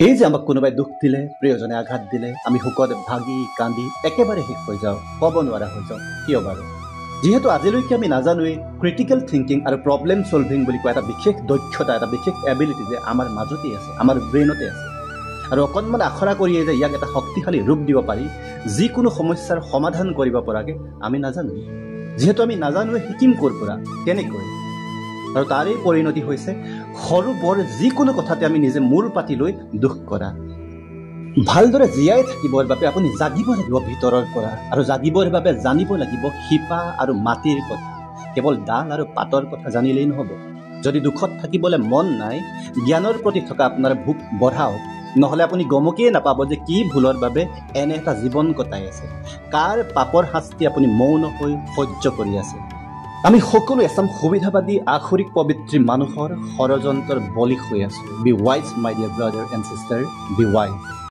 এই যে আমাক কোনোবাই দুখ দিলে, প্ৰিয়জনে আঘাত দিলে, আমি শোকত ভাগি কান্দি একেবাৰে শেষ হৈ যাওঁ, ক'ব নোৱাৰা হৈ যাওঁ। কিয় বাৰু? যিহেতু আজিলৈকে আমি নাজানোৱেই ক্ৰিটিকেল থিংকিং আৰু প্ৰব্লেম ছলভিং বুলি কোৱা এটা বিশেষ দক্ষতা, এটা বিশেষ এবিলিটি যে আমাৰ মাজতেই আছে, আমাৰ ব্ৰেইনতে আছে। আৰু অকণমান আখৰা কৰিয়ে যে ইয়াক এটা শক্তিশালী ৰূপ দিব পাৰি, যিকোনো সমস্যাৰ সমাধান কৰিব পৰাকৈ আমি নাজানো। যিহেতু আমি নাজানোৱে, শিকিম ক'ৰ পৰা, কেনেকৈ? আৰু তাৰেই পৰিণতি হৈছে সৰু বৰ যিকোনো কথাতে আমি নিজে মূৰ পাতি লৈ দুখ কৰা। ভালদৰে জীয়াই থাকিবৰ বাবে আপুনি জাগিব লাগিব ভিতৰৰ পৰা, আৰু জাগিবৰ বাবে জানিব লাগিব শিপা আৰু মাটিৰ কথা। কেৱল ডাল আৰু পাতৰ কথা জানিলেই নহ'ব। যদি দুখত থাকিবলৈ মন নাই, জ্ঞানৰ প্ৰতি থকা আপোনাৰ ভোক বঢ়াওক, নহ'লে আপুনি গমকেই নাপাব যে কি ভুলৰ বাবে এনে এটা জীৱন কটাই আছে, কাৰ পাপৰ শাস্তি আপুনি মৌন হৈ সহ্য কৰি আছে। আমি সকলো এচাম সুবিধাবাদী আখৰিক পবিত্ৰী মানুহৰ ষড়যন্ত্ৰৰ বলি হৈ আছো। Be wise my dear brother and sister, be wise.